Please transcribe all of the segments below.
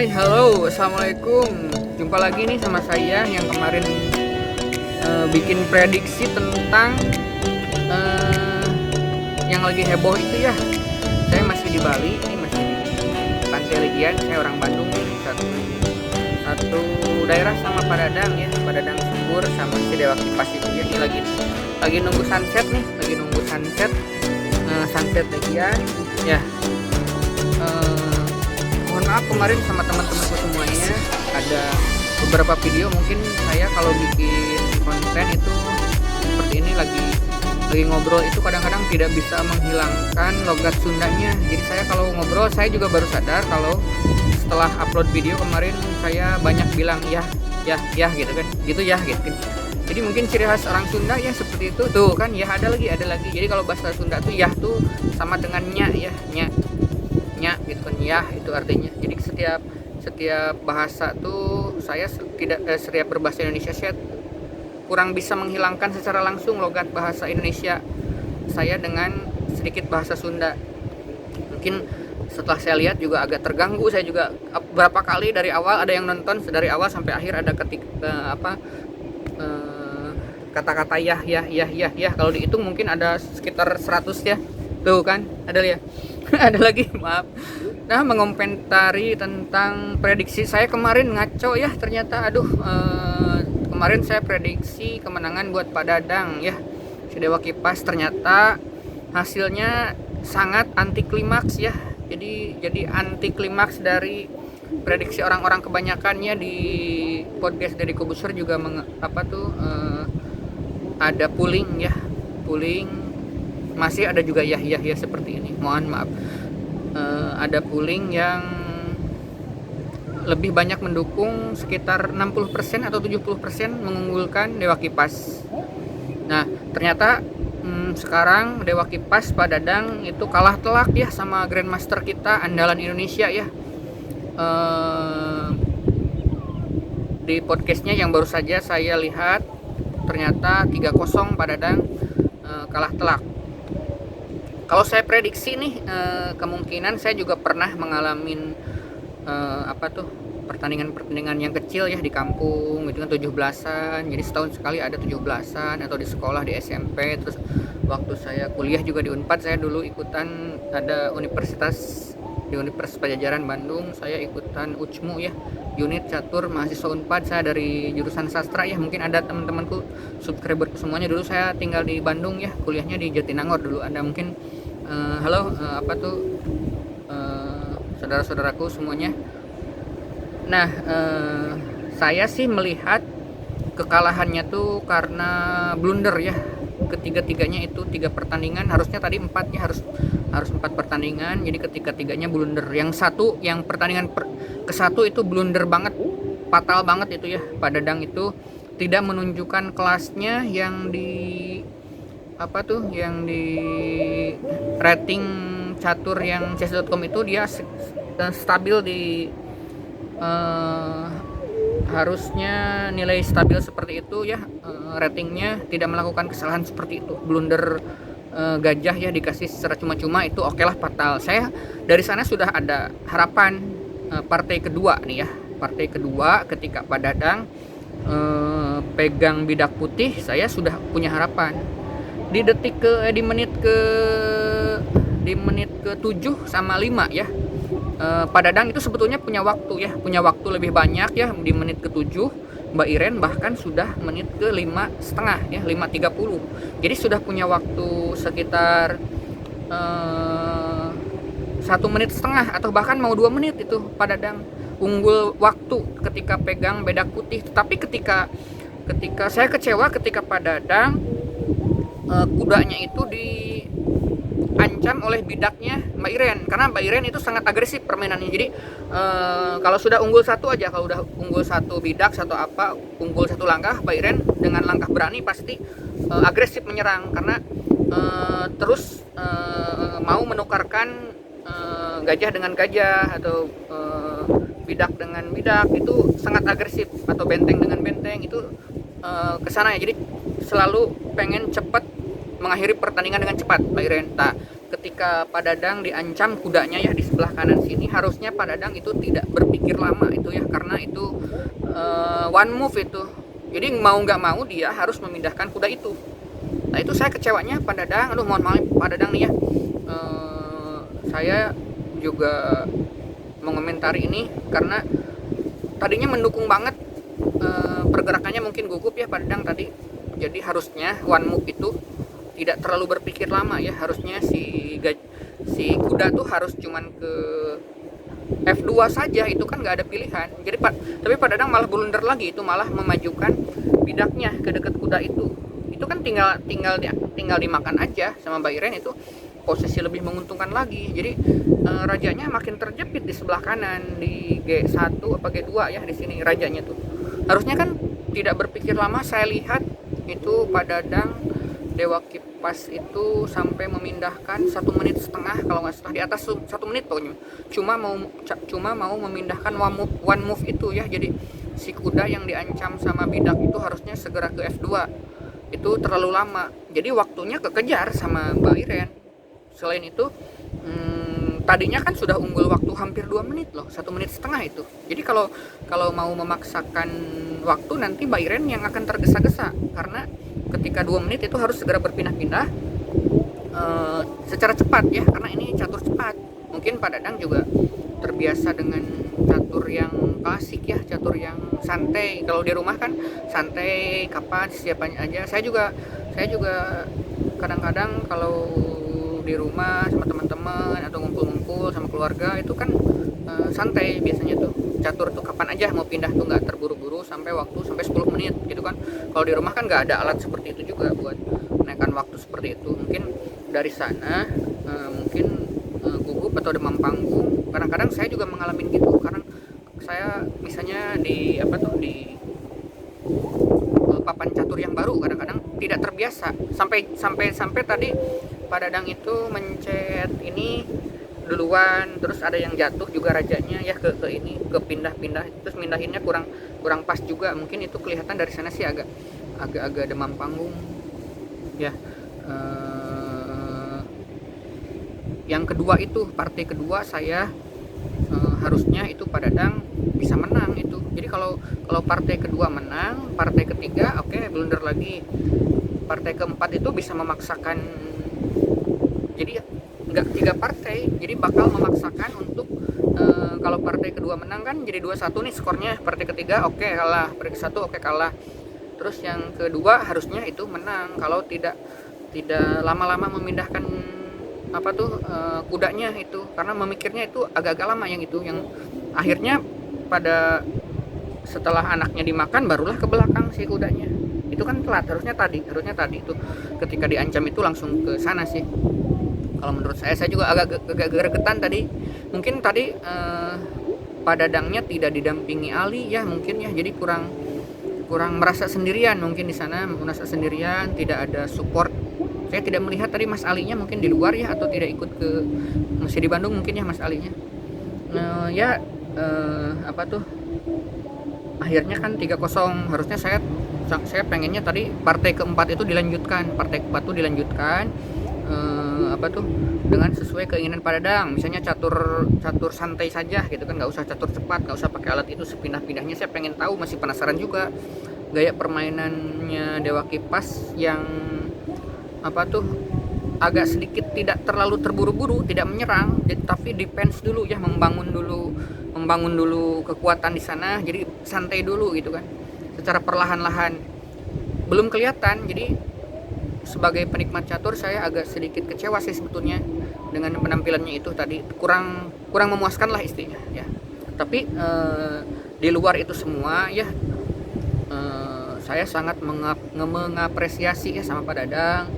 Hai, halo, assalamualaikum. Jumpa lagi nih sama saya yang kemarin bikin prediksi tentang eh, yang lagi heboh itu ya. Saya masih di Bali, ini masih di Pantai Legian. Saya orang Bandung nih, satu daerah sama Padadang ya, Padadang Subur sama Dewa Kipas itu ya. Ini lagi nunggu sunset nih, lagi nunggu sunset Legian ya. Mohon maaf kemarin sama teman-temanku semuanya, ada beberapa video mungkin saya kalau bikin konten itu seperti ini lagi ngobrol itu kadang-kadang tidak bisa menghilangkan logat Sundanya. Jadi saya kalau ngobrol, saya juga baru sadar kalau setelah upload video kemarin saya banyak bilang ya gitu kan, gitu ya gitu kan. Jadi mungkin ciri khas orang Sunda ya seperti itu tuh kan, ya ada lagi. Jadi kalau bahasa Sunda tuh ya tuh sama dengan nya ya, nya gitu kan, ya itu artinya. Jadi setiap bahasa tuh saya setiap berbahasa Indonesia saya kurang bisa menghilangkan secara langsung logat bahasa Indonesia saya dengan sedikit bahasa Sunda. Mungkin setelah saya lihat juga agak terganggu. Saya juga berapa kali dari awal ada yang nonton dari awal sampai akhir ada kata-kata ya. Kalau dihitung mungkin ada sekitar 100 ya. Tuh kan, ada ya. Ada lagi, maaf. Nah, mengomentari tentang prediksi saya kemarin ngaco ya ternyata. Kemarin saya prediksi kemenangan buat Padadang ya, Dewa Kipas. Ternyata hasilnya sangat anti klimaks ya. Jadi anti klimaks dari prediksi orang-orang kebanyakannya. Di podcast dari Kobuser juga ada pooling masih ada juga ya seperti ini. Mohon maaf. Ada pooling yang lebih banyak mendukung, sekitar 60% atau 70% mengunggulkan Dewa Kipas. Nah, ternyata sekarang Dewa Kipas Padadang itu kalah telak ya sama Grandmaster kita andalan Indonesia ya. Di podcastnya yang baru saja saya lihat, ternyata 3-0 Padadang kalah telak. Kalau saya prediksi nih, kemungkinan saya juga pernah mengalami pertandingan yang kecil ya di kampung gitu kan, 17-an. Jadi setahun sekali ada 17-an, atau di sekolah di SMP. Terus waktu saya kuliah juga di Unpad, saya dulu ikutan ada di Universitas Padjadjaran Bandung, saya ikutan UCMU ya, unit catur mahasiswa Unpad. Saya dari jurusan sastra ya. Mungkin ada teman-temanku subscriber semuanya, dulu saya tinggal di Bandung ya, kuliahnya di Jatinangor dulu. Ada mungkin halo saudara-saudaraku semuanya. Nah, saya sih melihat kekalahannya tuh karena blunder ya. Ketiga-tiganya itu 3 pertandingan, harusnya tadi 4 ya, harus 4 pertandingan. Jadi ketiga-tiganya blunder. Yang pertandingan ke-1 itu blunder banget, fatal banget itu ya. Padadang itu tidak menunjukkan kelasnya yang di rating catur yang chess.com itu. Dia stabil di harusnya nilai stabil seperti itu ya. Ratingnya tidak melakukan kesalahan seperti itu. Blunder gajah ya, dikasih secara cuma-cuma, itu oke lah, fatal. Saya dari sana sudah ada harapan partai kedua nih ya. Partai kedua ketika Padadang pegang bidak putih, saya sudah punya harapan. Di menit ke 7 sama 5 ya. Padadang itu sebetulnya punya waktu lebih banyak ya. Di menit ke 7 Mbak Iren bahkan sudah menit ke 5,5 ya, 5.30. Jadi sudah punya waktu sekitar 1,5 menit atau bahkan mau 2 menit itu Padadang unggul waktu ketika pegang bedak putih. Tapi ketika saya kecewa ketika Padadang kudanya itu diancam oleh bidaknya Mbak Iren, karena Mbak Iren itu sangat agresif permainannya. Jadi kalau sudah unggul satu aja, kalau udah unggul satu bidak, unggul satu langkah, Mbak Iren dengan langkah berani pasti agresif menyerang, karena terus mau menukarkan gajah dengan gajah, atau bidak dengan bidak, itu sangat agresif, atau benteng dengan benteng, itu kesana ya. Jadi selalu pengen cepat mengakhiri pertandingan dengan cepat Mbak Iren. ketika Pak Dadang diancam kudanya ya di sebelah kanan sini, harusnya Pak Dadang itu tidak berpikir lama itu ya, karena itu one move itu. Jadi mau nggak mau dia harus memindahkan kuda itu. Nah itu saya kecewanya Pak Dadang. Aduh mohon maaf Pak Dadang nih ya. Saya juga mengomentari ini karena tadinya mendukung banget pergerakannya mungkin gugup ya Pak Dadang tadi. Jadi harusnya one move itu tidak terlalu berpikir lama ya, harusnya si kuda tuh harus cuman ke F2 saja, itu kan nggak ada pilihan. Jadi tapi Pak Dadang malah blunder lagi, itu malah memajukan bidaknya ke dekat kuda itu kan tinggal dimakan aja sama Mbak Iren, itu posisi lebih menguntungkan lagi. Jadi rajanya makin terjepit di sebelah kanan di G1 apa G2 ya, di sini rajanya tuh harusnya kan tidak berpikir lama. Saya lihat itu Pak Dadang Dewa Kipas itu sampai memindahkan 1,5 menit kalau nggak salah, di atas 1 menit pokoknya, cuma mau memindahkan one move itu ya. Jadi si kuda yang diancam sama bidak itu harusnya segera ke F2, itu terlalu lama, jadi waktunya kekejar sama Mbak Iren. Selain itu tadinya kan sudah unggul waktu hampir 2 menit loh, 1,5 menit itu. Jadi kalau mau memaksakan waktu, nanti Mbak Iren yang akan tergesa-gesa, karena ketika 2 menit itu harus segera berpindah-pindah secara cepat ya, karena ini catur cepat. Mungkin Pak Dadang juga terbiasa dengan catur yang klasik ya, catur yang santai. Kalau di rumah kan santai, kapan siapanya aja. Saya juga kadang-kadang kalau di rumah sama teman-teman atau ngumpul-ngumpul sama keluarga itu kan santai biasanya tuh. Catur tuh kapan aja mau pindah tuh, nggak terburu-buru sampai 10 menit gitu kan. Kalau di rumah kan nggak ada alat seperti itu juga buat menaikkan waktu seperti itu. Mungkin dari sana mungkin gugup atau demam panggung. Kadang-kadang saya juga mengalami gitu, karena saya misalnya di papan catur yang baru kadang-kadang tidak terbiasa. Sampai tadi Pak Dadang itu mencet ini duluan, terus ada yang jatuh juga rajanya ya ke pindah-pindah, terus mindahinnya kurang pas juga. Mungkin itu kelihatan dari sana sih agak demam panggung ya. Yang kedua itu partai kedua saya harusnya itu Pak Dadang bisa menang itu. Jadi kalau partai kedua menang, partai ketiga oke, blunder lagi. Partai keempat itu bisa memaksakan, jadi nggak 3 partai, jadi bakal memaksakan untuk kalau partai kedua menang kan jadi 2-1 nih skornya, partai ketiga oke kalah, partai ke-1 oke kalah, terus yang kedua harusnya itu menang kalau tidak lama-lama memindahkan kudanya itu, karena memikirnya itu agak-agak lama yang akhirnya pada setelah anaknya dimakan barulah ke belakang si kudanya. Itu kan telat, harusnya tadi itu ketika diancam itu langsung ke sana sih. Kalau menurut saya juga agak gregetan tadi. Mungkin tadi Pak Dadangnya tidak didampingi Ali ya, mungkin ya, jadi kurang merasa sendirian mungkin di sana, merasa sendirian, tidak ada support. Saya tidak melihat tadi Mas Alinya, mungkin di luar ya, atau tidak ikut masih di Bandung mungkin ya Mas Alinya. Akhirnya kan 3-0. Harusnya saya pengennya tadi partai keempat itu dilanjutkan, dengan sesuai keinginan Pak Dadang, misalnya catur santai saja gitu kan, nggak usah catur cepat, nggak usah pakai alat itu sepindah-pindahnya. Saya pengen tahu, masih penasaran juga gaya permainannya Dewa Kipas yang agak sedikit tidak terlalu terburu-buru, tidak menyerang, tapi defense dulu ya, membangun dulu kekuatan di sana, jadi santai dulu gitu kan, secara perlahan-lahan. Belum kelihatan, jadi sebagai penikmat catur saya agak sedikit kecewa sih sebetulnya dengan penampilannya itu tadi, kurang memuaskan lah istrinya ya. Tapi di luar itu semua ya, saya sangat mengapresiasi ya sama Pak Dadang,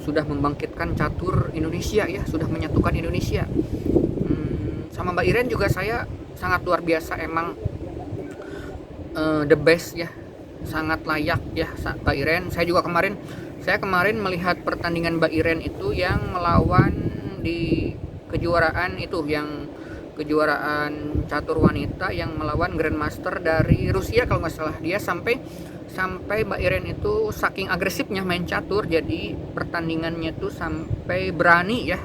sudah membangkitkan catur Indonesia ya, sudah menyatukan Indonesia. Sama Mbak Iren juga saya sangat luar biasa, emang the best ya, sangat layak ya Mbak Iren. Saya kemarin melihat pertandingan Mbak Iren itu yang melawan di kejuaraan itu, yang kejuaraan catur wanita yang melawan Grandmaster dari Rusia kalau nggak salah. Dia sampai Mbak Iren itu saking agresifnya main catur, jadi pertandingannya tuh sampai berani ya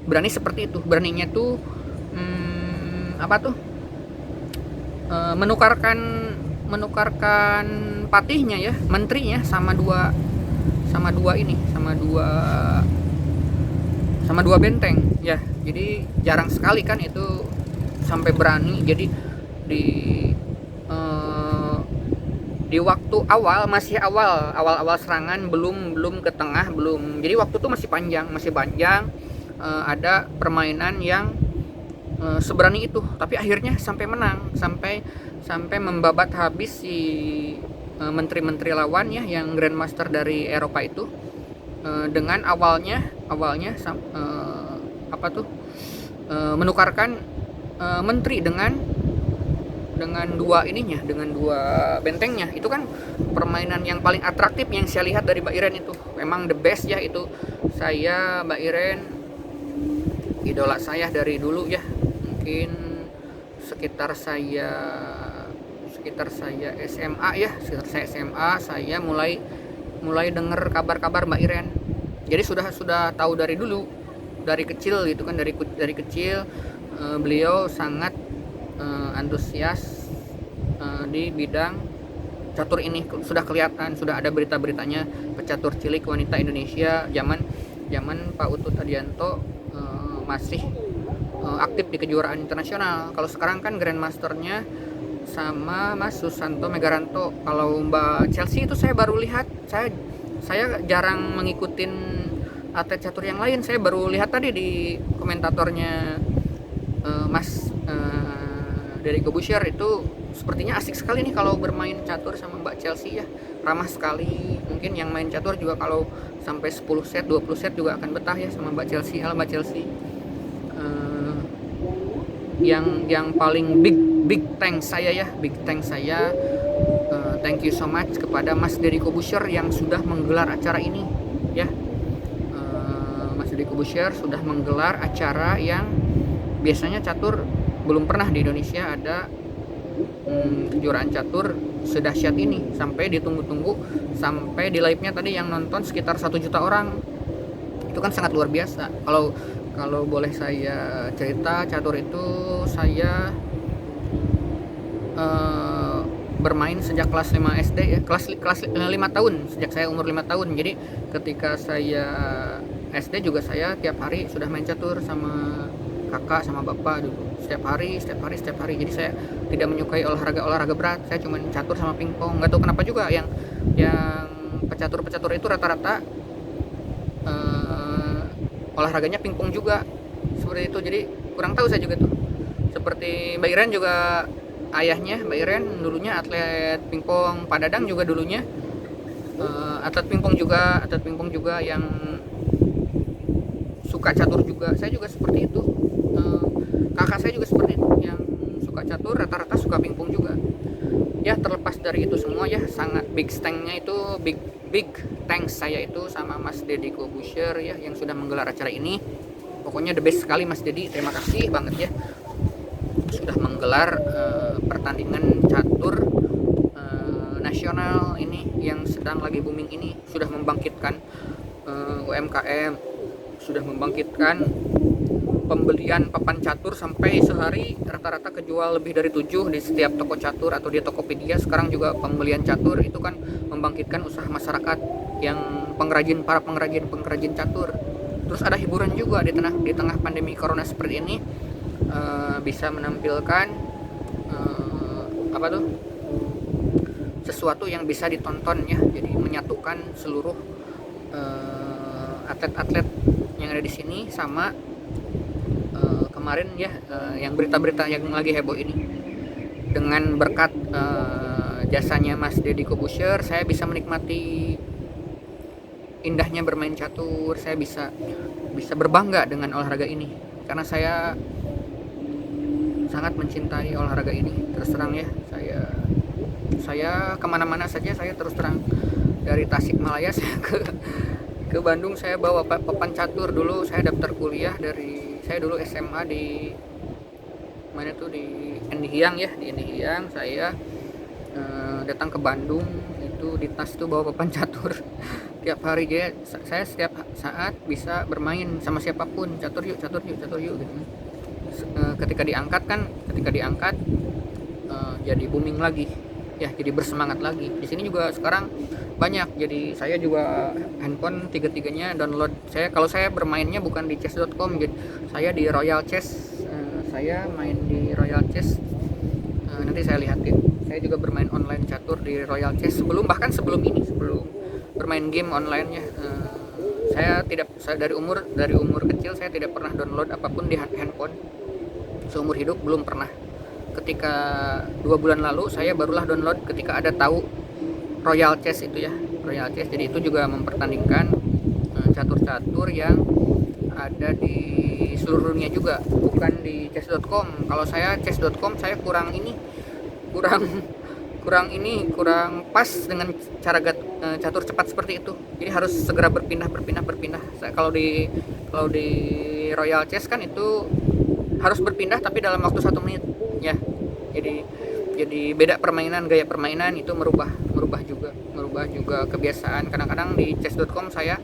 berani seperti itu. Beraninya tuh apa tuh, menukarkan patihnya ya, menterinya sama dua benteng ya. Jadi jarang sekali kan itu sampai berani. Jadi di di waktu awal, masih awal serangan, belum ke tengah, belum, jadi waktu itu masih panjang, ada permainan yang seberani itu, tapi akhirnya sampai menang, sampai membabat habis si menteri-menteri lawan ya, yang Grandmaster dari Eropa itu, dengan awalnya menukarkan menteri dengan dua bentengnya. Itu kan permainan yang paling atraktif yang saya lihat dari Mbak Iren. Itu memang the best ya. Itu saya, Mbak Iren, idola saya dari dulu ya, mungkin sekitar saya SMA ya, saya mulai dengar kabar-kabar Mbak Iren. Jadi sudah tahu dari dulu, dari kecil gitu kan, dari kecil beliau sangat antusias di bidang catur ini. Sudah kelihatan, sudah ada berita-beritanya, pecatur cilik wanita Indonesia zaman Pak Utut Adianto masih aktif di kejuaraan internasional. Kalau sekarang kan Grandmasternya sama Mas Susanto Megaranto. Kalau Mbak Chelsea itu saya baru lihat, saya jarang mengikutin atlet catur yang lain. Saya baru lihat tadi di komentatornya Mas Deddy Corbuzier. Itu sepertinya asik sekali nih kalau bermain catur sama Mbak Chelsea ya, ramah sekali. Mungkin yang main catur juga kalau sampai 10 set 20 set juga akan betah ya sama Mbak Chelsea. Halo Mbak Chelsea. Yang paling big thanks saya, thank you so much kepada Mas Deddy Corbuzier yang sudah menggelar acara ini ya. Mas Deddy Corbuzier sudah menggelar acara yang biasanya catur belum pernah di Indonesia ada kejuaraan catur sedahsyat ini, sampai ditunggu-tunggu, sampai di live-nya tadi yang nonton sekitar 1 juta orang. Itu kan sangat luar biasa. Kalau boleh saya cerita, catur itu saya bermain sejak kelas 5 SD ya, kelas 5 tahun, sejak saya umur 5 tahun. Jadi ketika saya SD juga saya tiap hari sudah main catur sama kakak sama bapak dulu, setiap hari. Jadi saya tidak menyukai olahraga berat, saya cuma catur sama pingpong. Nggak tahu kenapa juga yang pecatur itu rata-rata olahraganya pingpong juga, seperti itu. Jadi kurang tahu saya juga tuh. Seperti Mbak Iren juga, ayahnya Mbak Iren dulunya atlet pingpong, Pak Dadang juga dulunya atlet pingpong juga yang suka catur juga. Saya juga seperti itu. Kakak saya juga seperti itu, yang suka catur, rata-rata suka pingpong juga. Ya terlepas dari itu semua ya, sangat big thanks-nya itu big thanks saya itu sama Mas Deddy Corbuzier ya, yang sudah menggelar acara ini. Pokoknya the best sekali Mas Deddy, terima kasih banget ya sudah menggelar pertandingan catur nasional ini yang sedang lagi booming ini. Sudah membangkitkan UMKM, sudah membangkitkan pembelian papan catur, sampai sehari rata-rata kejual lebih dari 7 di setiap toko catur atau di Tokopedia. Sekarang juga pembelian catur itu kan membangkitkan usaha masyarakat yang para pengrajin catur. Terus ada hiburan juga di tengah pandemi corona seperti ini, bisa menampilkan sesuatu yang bisa ditonton ya. Jadi menyatukan seluruh atlet-atlet yang ada di sini sama kemarin ya, yang berita-berita yang lagi heboh ini. Dengan berkat jasanya Mas Deddy Corbuzier, saya bisa menikmati indahnya bermain catur. Saya bisa berbangga dengan olahraga ini, karena saya sangat mencintai olahraga ini. Terus terang ya, saya kemana-mana saja, saya terus terang, dari Tasikmalaya saya ke Bandung, saya bawa papan catur. Dulu saya daftar kuliah saya dulu SMA di mana tuh, di Eni Hiang ya, di Eni Hiang. Saya datang ke Bandung itu di tas tuh bawa papan catur tiap hari. Jadi saya setiap saat bisa bermain sama siapapun, catur yuk catur yuk catur yuk gitu. Ketika diangkat jadi booming lagi ya, jadi bersemangat lagi. Di sini juga sekarang banyak, jadi saya juga handphone tiga-tiganya download. Kalau saya bermainnya bukan di chess.com, jadi saya di Royal Chess. Saya main di Royal Chess. Nanti saya lihatin. Saya juga bermain online catur di Royal Chess sebelum bermain game online-nya. Saya dari umur kecil saya tidak pernah download apapun di handphone. Seumur hidup belum pernah. Ketika 2 bulan lalu saya barulah download ketika ada tahu Royal Chess itu ya, Royal Chess. Jadi itu juga mempertandingkan catur-catur yang ada di seluruh dunia juga, bukan di chess.com. Kalau saya chess.com saya kurang pas dengan cara catur cepat seperti itu. Jadi harus segera berpindah. Kalau di Royal Chess kan itu harus berpindah tapi dalam waktu 1 menit ya. Jadi beda gaya permainan itu merubah juga kebiasaan. Kadang-kadang di chess.com saya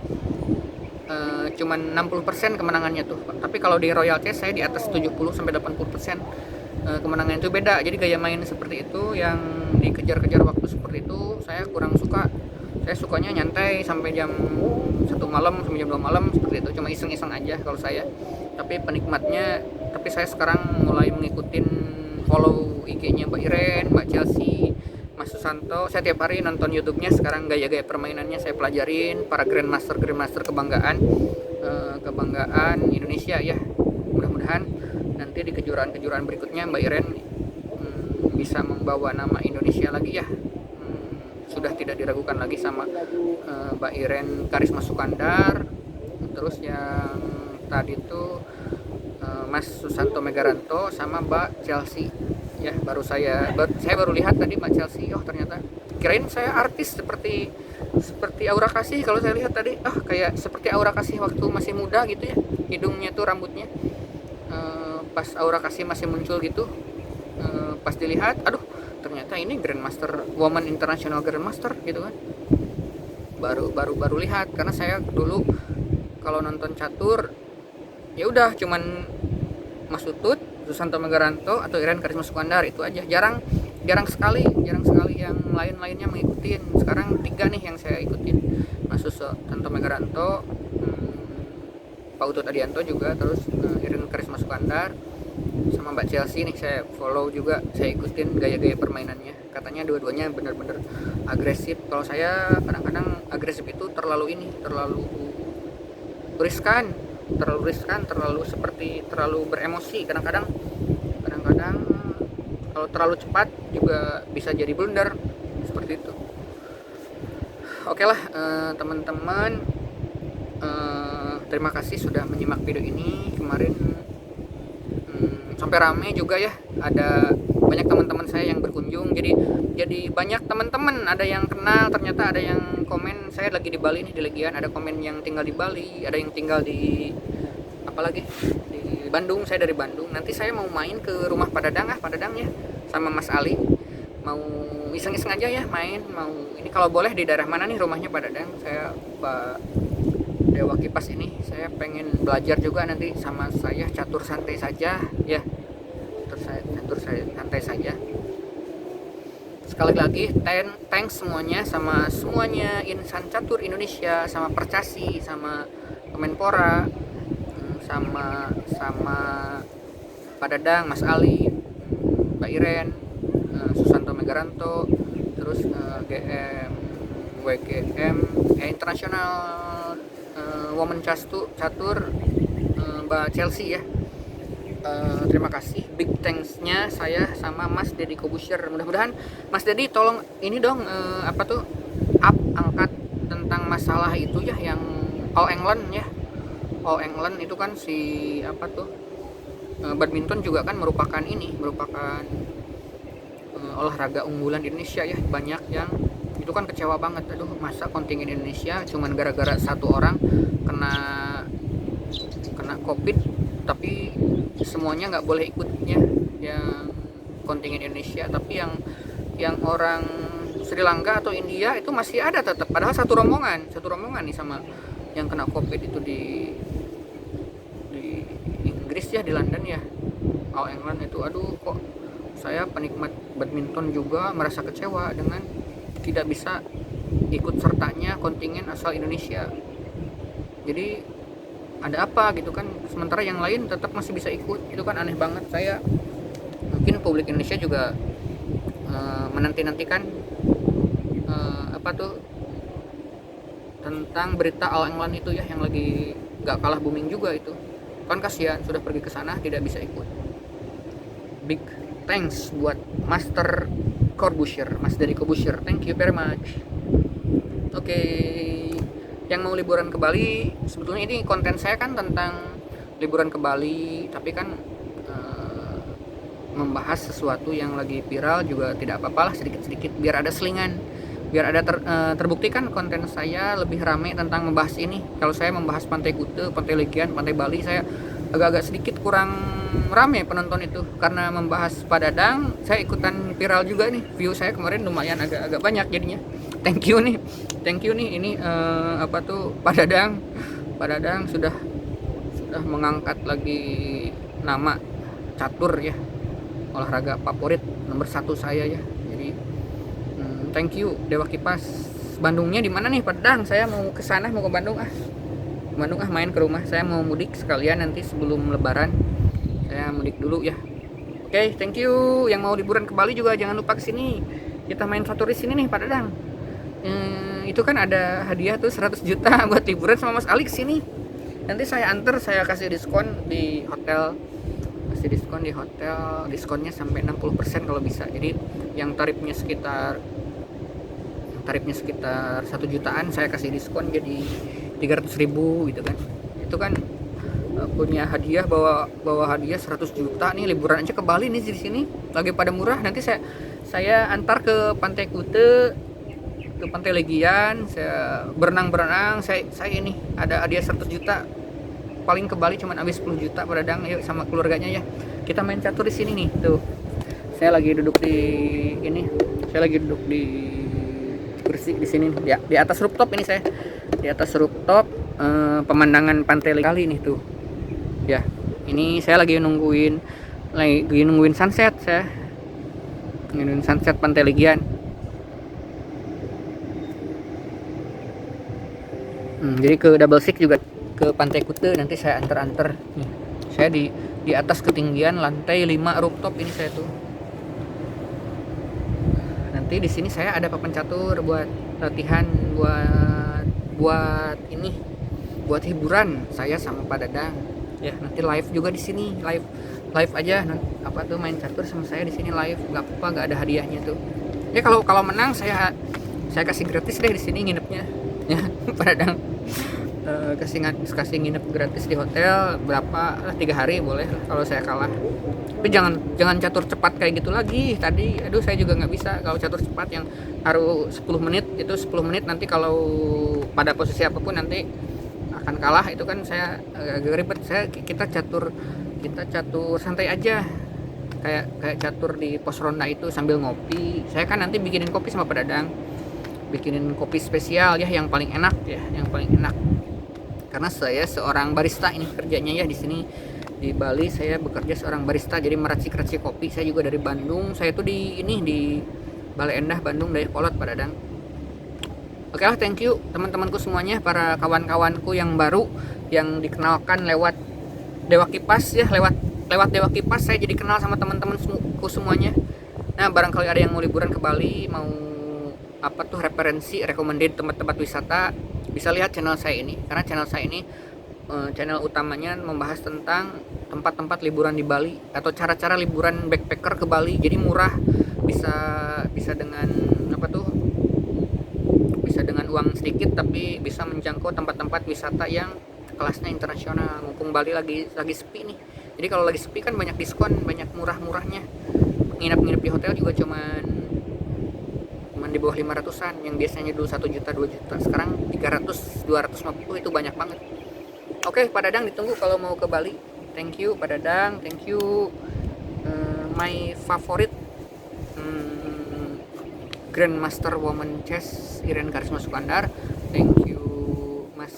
cuman 60% kemenangannya tuh. Tapi kalau di Royal Chess saya di atas 70 sampai 80% kemenangan. Itu beda. Jadi gaya main seperti itu yang dikejar-kejar waktu seperti itu saya kurang suka. Saya sukanya nyantai sampai jam 1 malam sampai jam 2 malam seperti itu, cuma iseng-iseng aja kalau saya. Tapi saya sekarang mulai ngikutin, follow IG-nya Mbak Iren, Mbak Chelsea, Mas Susanto. Saya tiap hari nonton YouTube-nya. Sekarang gaya-gaya permainannya saya pelajarin, para grandmaster kebanggaan Indonesia ya. Mudah-mudahan nanti di kejuaraan berikutnya Mbak Iren bisa membawa nama Indonesia lagi ya. Sudah tidak diragukan lagi sama Mbak Iren Karisma Sukandar. Terus yang tadi tuh Mas Susanto Megaranto sama Mbak Chelsea ya. Saya baru lihat tadi Mbak Chelsea. Oh ternyata, kirain saya artis seperti Aura Kasih. Kalau saya lihat tadi kayak seperti Aura Kasih waktu masih muda gitu ya, hidungnya tuh, rambutnya pas Aura Kasih masih muncul gitu. Pas dilihat, aduh ternyata ini Grandmaster, Woman International Grandmaster gitu kan. Baru lihat, karena saya dulu kalau nonton catur ya udah cuman Mas Utut, Susanto Megaranto atau Iren Karisma Sukandar, itu aja. Jarang sekali yang lainnya mengikutin. Sekarang 3 nih yang saya ikutin, Mas Susanto Megaranto, Pak Utut Adianto juga, terus Iren Karisma Sukandar sama Mbak Chelsea nih saya follow juga, saya ikutin gaya-gaya permainannya. Katanya dua-duanya bener-bener agresif. Kalau saya kadang-kadang agresif itu terlalu riskan, terlalu beremosi. Kadang-kadang kalau terlalu cepat juga bisa jadi blunder seperti itu. Oke lah teman-teman, terima kasih sudah menyimak video ini. Kemarin sampai rame juga ya, ada banyak teman-teman saya yang berkunjung. Jadi banyak teman-teman, ada yang kenal, ternyata ada yang komen. Saya lagi di Bali nih, di Legian. Ada komen yang tinggal di Bali, ada yang tinggal di di Bandung. Saya dari Bandung. Nanti saya mau main ke rumah Pak Dadang ya, sama Mas Ali. Mau iseng-iseng aja ya main. Ini kalau boleh di daerah mana nih rumahnya Pak Dadang? Saya Pak Dewa Kipas ini, saya pengen belajar juga nanti sama saya catur santai saja ya. Catur saya santai saja. Sekali lagi thanks semuanya, sama semuanya insan catur Indonesia, sama Percasi, sama Kemenpora, sama Pak Dadang, Mas Ali, Mbak Iren, Susanto Megaranto, terus WGM Internasional Woman Catur, Mbak Chelsea ya. Terima kasih, big thanks-nya saya sama Mas Deddy Kobusher. Mudah-mudahan Mas Deddy tolong ini dong, angkat tentang masalah itu ya, yang All England ya. All England itu kan badminton juga kan merupakan olahraga unggulan di Indonesia ya. Banyak yang itu kan kecewa banget, aduh masa kontingen Indonesia cuman gara-gara 1 orang kena COVID, tapi semuanya nggak boleh ikutnya yang kontingen Indonesia. Tapi yang orang Sri Lanka atau India itu masih ada tetap, padahal satu rombongan nih sama yang kena COVID itu di Inggris ya, di London ya, All England itu. Aduh, kok saya penikmat badminton juga merasa kecewa dengan tidak bisa ikut sertanya kontingen asal Indonesia. Jadi ada apa gitu kan, sementara yang lain tetap masih bisa ikut, itu kan aneh banget. Saya mungkin publik Indonesia juga menanti-nantikan tentang berita All England itu ya, yang lagi gak kalah booming juga itu kan. Kasihan sudah pergi ke sana tidak bisa ikut. Big thanks buat Master Corbusier, Mas dari Corbusier, thank you very much. Oke, yang mau liburan ke Bali, sebetulnya ini konten saya kan tentang liburan ke Bali, tapi kan membahas sesuatu yang lagi viral juga tidak apa-apa lah, sedikit-sedikit biar ada selingan, biar ada terbuktikan konten saya lebih rame tentang membahas ini. Kalau saya membahas Pantai Kuta, Pantai Legian, Pantai Bali, saya agak-agak sedikit kurang rame penonton itu, karena membahas Padadang saya ikutan viral juga nih, view saya kemarin lumayan agak banyak jadinya. Thank you nih ini Padadang sudah mengangkat lagi nama catur ya, olahraga favorit nomor 1 saya ya. Jadi thank you Dewa Kipas. Bandungnya di mana nih Padang? Saya mau ke sana, mau ke Bandung main ke rumah. Saya mau mudik sekalian nanti sebelum lebaran. Saya mudik dulu ya. Oke, thank you. Yang mau liburan ke Bali juga jangan lupa kesini. Kita main satu di sini nih Padang. Itu kan ada hadiah tuh 100 juta buat liburan sama Mas Ali kesini. Nanti saya antar, saya kasih diskon di hotel. Diskonnya sampai 60% kalau bisa. Jadi yang tarifnya sekitar 1 jutaan saya kasih diskon jadi 300.000 gitu kan. Itu kan punya hadiah, bawa hadiah 100 juta nih, liburan aja ke Bali nih di sini lagi pada murah. Nanti saya antar ke Pantai Kuta, ke Pantai Legian, saya berenang, saya ini ada hadiah 100 juta. Paling ke Bali cuman habis 10 juta Padadang, yuk sama keluarganya ya. Kita main catur di sini nih. Tuh. Saya lagi duduk di Gresik di sini ya, di atas rooftop ini saya. Di atas rooftop pemandangan pantai kali nih tuh. Ya, ini saya lagi nungguin sunset saya. Nungguin sunset Pantai Legian. Jadi ke Double Six juga, ke Pantai Kuta nanti saya antar nih. Saya di atas ketinggian lantai 5 rooftop ini saya tuh. Nanti di sini saya ada papan catur buat latihan, buat hiburan saya sama Pak Dadang. Ya, nanti live juga di sini, live aja main catur sama saya di sini live, nggak apa-apa, nggak ada hadiahnya tuh. Ya kalau menang saya kasih gratis deh di sini nginepnya. Ya, Pak Dadang kasih nginep gratis di hotel berapa 3 hari boleh kalau saya kalah. Tapi jangan catur cepat kayak gitu lagi tadi. Aduh, saya juga nggak bisa kalau catur cepat yang harus 10 menit. Itu 10 menit nanti kalau pada posisi apapun nanti akan kalah. Itu kan saya agak ribet. Kita catur santai aja, kayak catur di pos ronda itu sambil ngopi. Saya kan nanti bikinin kopi sama Pak Dadang, bikinin kopi spesial ya, yang paling enak ya, yang paling enak. Karena saya seorang barista ini kerjanya ya di sini di Bali, saya bekerja seorang barista, jadi meracik-racik kopi. Saya juga dari Bandung, saya tuh di Bale Endah Bandung, Dayakolot Pak Dadang. Oke lah, thank you teman-temanku semuanya, para kawan-kawanku yang baru yang dikenalkan lewat Dewa Kipas ya, lewat Dewa Kipas saya jadi kenal sama teman-temanku semuanya. Nah, barangkali ada yang mau liburan ke Bali, mau referensi, recommended tempat-tempat wisata, bisa lihat channel saya ini. Karena channel saya ini channel utamanya membahas tentang tempat-tempat liburan di Bali atau cara-cara liburan backpacker ke Bali. Jadi murah, bisa dengan bisa dengan uang sedikit tapi bisa menjangkau tempat-tempat wisata yang kelasnya internasional. Mumpung Bali lagi sepi nih. Jadi kalau lagi sepi kan banyak diskon, banyak murah-murahnya. Nginep di hotel juga cuman di bawah 500-an, yang biasanya dulu 1 juta 2 juta, sekarang 300 250, itu banyak banget. Oke, Pak Dadang ditunggu kalau mau ke Bali. Thank you Pak Dadang, thank you. My favorite Grandmaster Women Chess Iren Karisma Sukandar, thank you Mas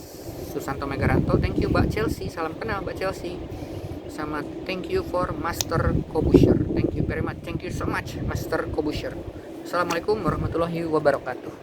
Susanto Megaranto, thank you Mbak Chelsea, salam kenal Mbak Chelsea, sama thank you for Master Kobusher, thank you very much, thank you so much Master Kobusher. Assalamualaikum warahmatullahi wabarakatuh.